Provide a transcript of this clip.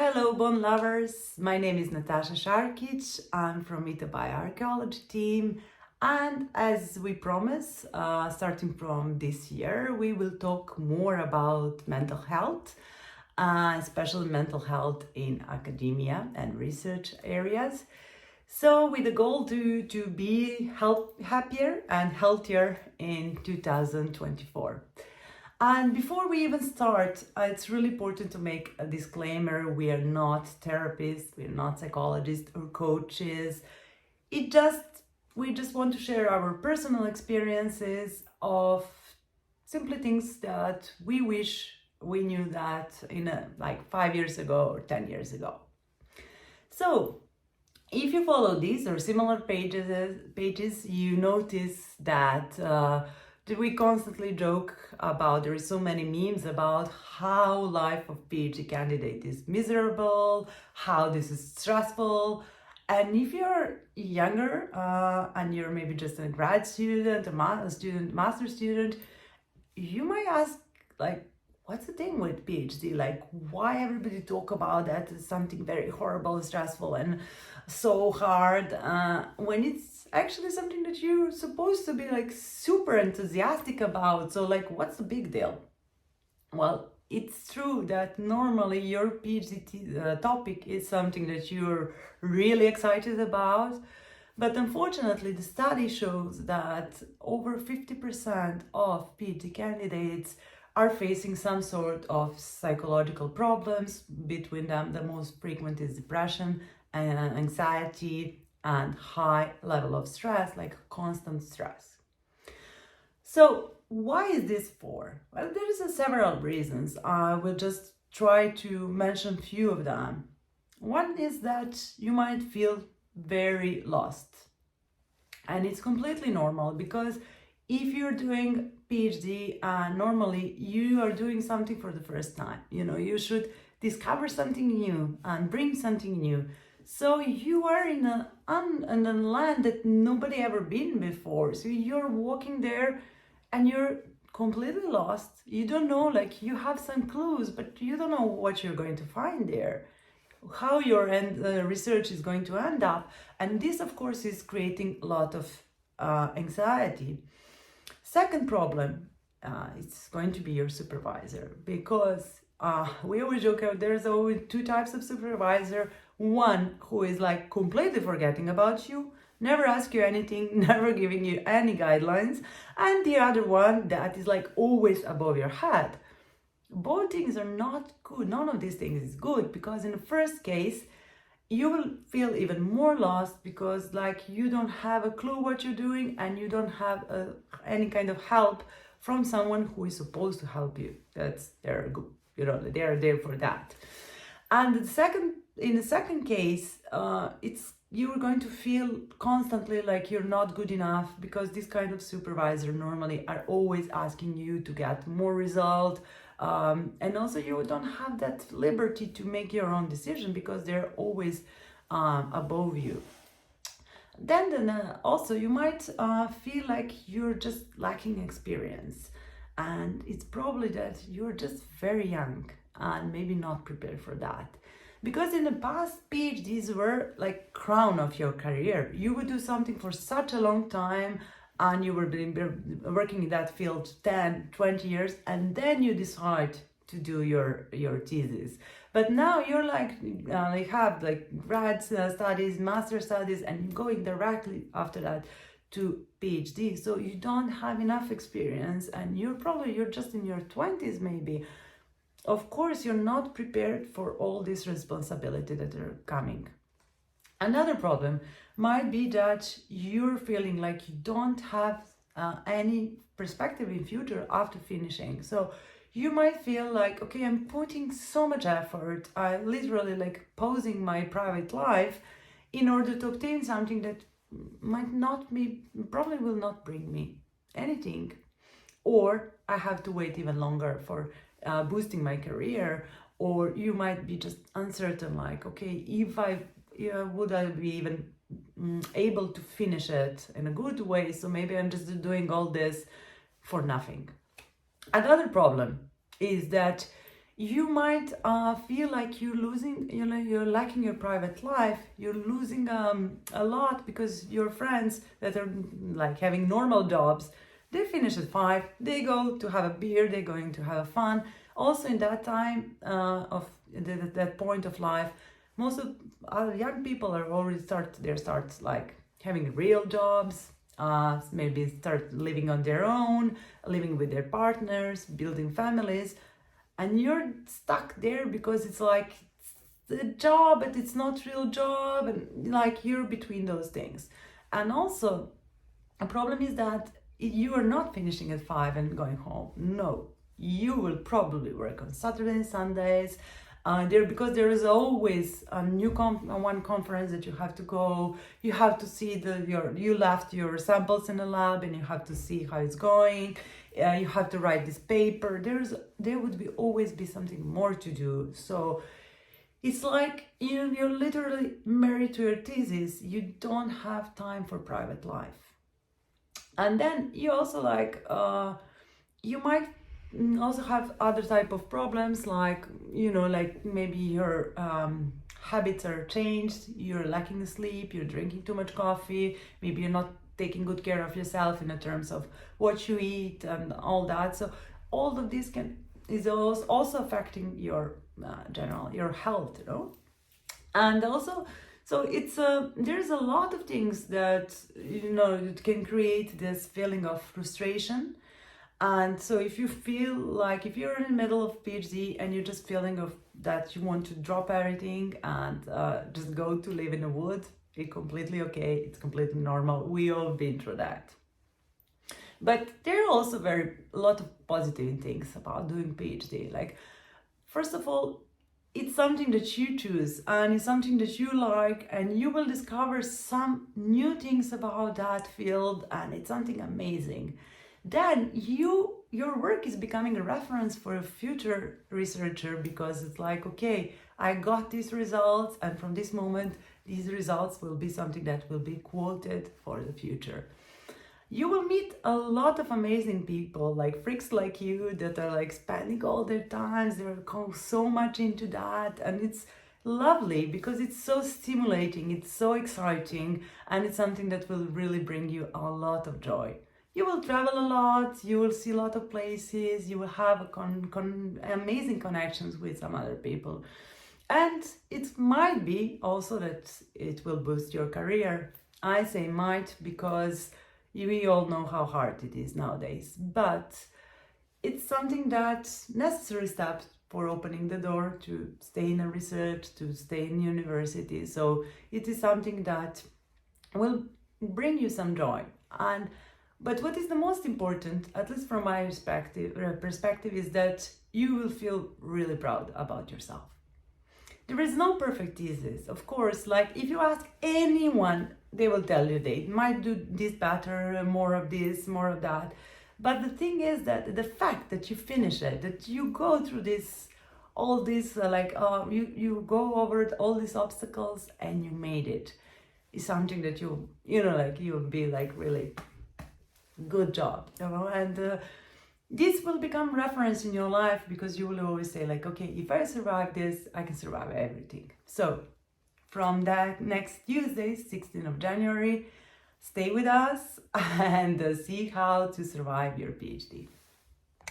Hello, bone lovers. My name is Natasha Sharkic. I'm from Aita Bioarcheology team. And as we promise, starting from this year, we will talk more about mental health, especially mental health in academia and research areas. So with the goal to be happier and healthier in 2024. And before we even start, it's really important to make a disclaimer. We are not therapists, we're not psychologists or coaches. We just want to share our personal experiences of simply things that we wish we knew that like 5 years ago or 10 years ago. So if you follow these or similar pages, you notice that we constantly joke about, there is so many memes about how life of PhD candidate is miserable, how this is stressful. And if you're younger and you're maybe just a grad student, a master student, you might ask, like, what's the thing with PhD? Like, why everybody talk about that as something very horrible and stressful and so hard when it's actually something that you're supposed to be like super enthusiastic about? So like, what's the big deal? Well, it's true that normally your PhD topic is something that you're really excited about. But unfortunately, the study shows that over 50% of PhD candidates are facing some sort of psychological problems. Between them, the most frequent is depression and anxiety and high level of stress, like constant stress. So why is this for? Well, there is several reasons. I will just try to mention a few of them. One is that you might feel very lost. And it's completely normal because if you're doing PhD, normally you are doing something for the first time. You should discover something new and bring something new. So you are in a land that nobody ever been before. So you're walking there and you're completely lost. You don't know, like you have some clues, but you don't know what you're going to find there, how your research is going to end up. And this, of course, is creating a lot of anxiety. Second problem, it's going to be your supervisor, because we always joke out there's always two types of supervisor. One who is like completely forgetting about you, never ask you anything, never giving you any guidelines, and the other one that is like always above your head. Both things are not good. None of these things is good, because in the first case, you will feel even more lost because like you don't have a clue what you're doing and you don't have any kind of help from someone who is supposed to help you. They're good, they are there for that. And in the second case, you're going to feel constantly like you're not good enough, because this kind of supervisor normally are always asking you to get more result. And also you don't have that liberty to make your own decision because they're always above you. Then also you might feel like you're just lacking experience, and it's probably that you're just very young and maybe not prepared for that. Because in the past, PhDs were like crown of your career. You would do something for such a long time and you were working in that field 10, 20 years, and then you decide to do your thesis. But now you're you have like grad studies, master studies, and you're going directly after that to PhD. So you don't have enough experience, and you're just in your 20s maybe. Of course, you're not prepared for all this responsibility that are coming. Another problem might be that you're feeling like you don't have any perspective in future after finishing. So you might feel like, okay, I'm putting so much effort, I literally like posing my private life in order to obtain something that probably will not bring me anything. Or I have to wait even longer for boosting my career. Or you might be just uncertain, like, okay, would I be even able to finish it in a good way? So maybe I'm just doing all this for nothing. Another problem is that You might feel like you're losing, you're lacking your private life. You're losing a lot because your friends that are like having normal jobs, they finish at 5, they go to have a beer, they're going to have fun. Also in that time of that point of life, most of young people are already start like having real jobs, maybe start living on their own, living with their partners, building families, and you're stuck there because it's like the job but it's not real job, and like you're between those things. And also a problem is that you are not finishing at 5 and going home. No, you will probably work on Saturdays and Sundays. Because there is always a new one conference that you have to go. You have to see you left your samples in the lab and you have to see how it's going. You have to write this paper. There would always be something more to do. So it's like you're literally married to your thesis. You don't have time for private life. And then you also you might also have other type of problems, like like maybe your habits are changed, you're lacking sleep, you're drinking too much coffee, maybe you're not taking good care of yourself in the terms of what you eat and all that. So all of this is also affecting your your health, and also, so it's there's a lot of things that it can create this feeling of frustration. And so if you feel like, if you're in the middle of PhD and you're just feeling of that you want to drop everything and just go to live in the woods, it's completely okay, it's completely normal. We all been through that. But there are also a lot of positive things about doing PhD. Like, first of all, it's something that you choose and it's something that you like, and you will discover some new things about that field, and it's something amazing. Then your work is becoming a reference for a future researcher, because it's like, okay, I got these results, and from this moment these results will be something that will be quoted for the future. You will meet a lot of amazing people, like freaks like you, that are like spending all their times, they're so much into that, and it's lovely because it's so stimulating, it's so exciting, and it's something that will really bring you a lot of joy. You will travel a lot, you will see a lot of places, you will have amazing connections with some other people. And it might be also that it will boost your career. I say might because we all know how hard it is nowadays, but it's something that's necessary step for opening the door to stay in a research, to stay in university. So it is something that will bring you some joy. But what is the most important, at least from my perspective, is that you will feel really proud about yourself. There is no perfect thesis, of course. Like, if you ask anyone, they will tell you they might do this better, more of this, more of that. But the thing is that the fact that you finish it, that you go through all this, you go over all these obstacles and you made it, is something that you'll be like, really good job, and this will become reference in your life, because you will always say like, okay, if I survive this, I can survive everything. So from that next Tuesday, 16th of January, stay with us and see how to survive your PhD.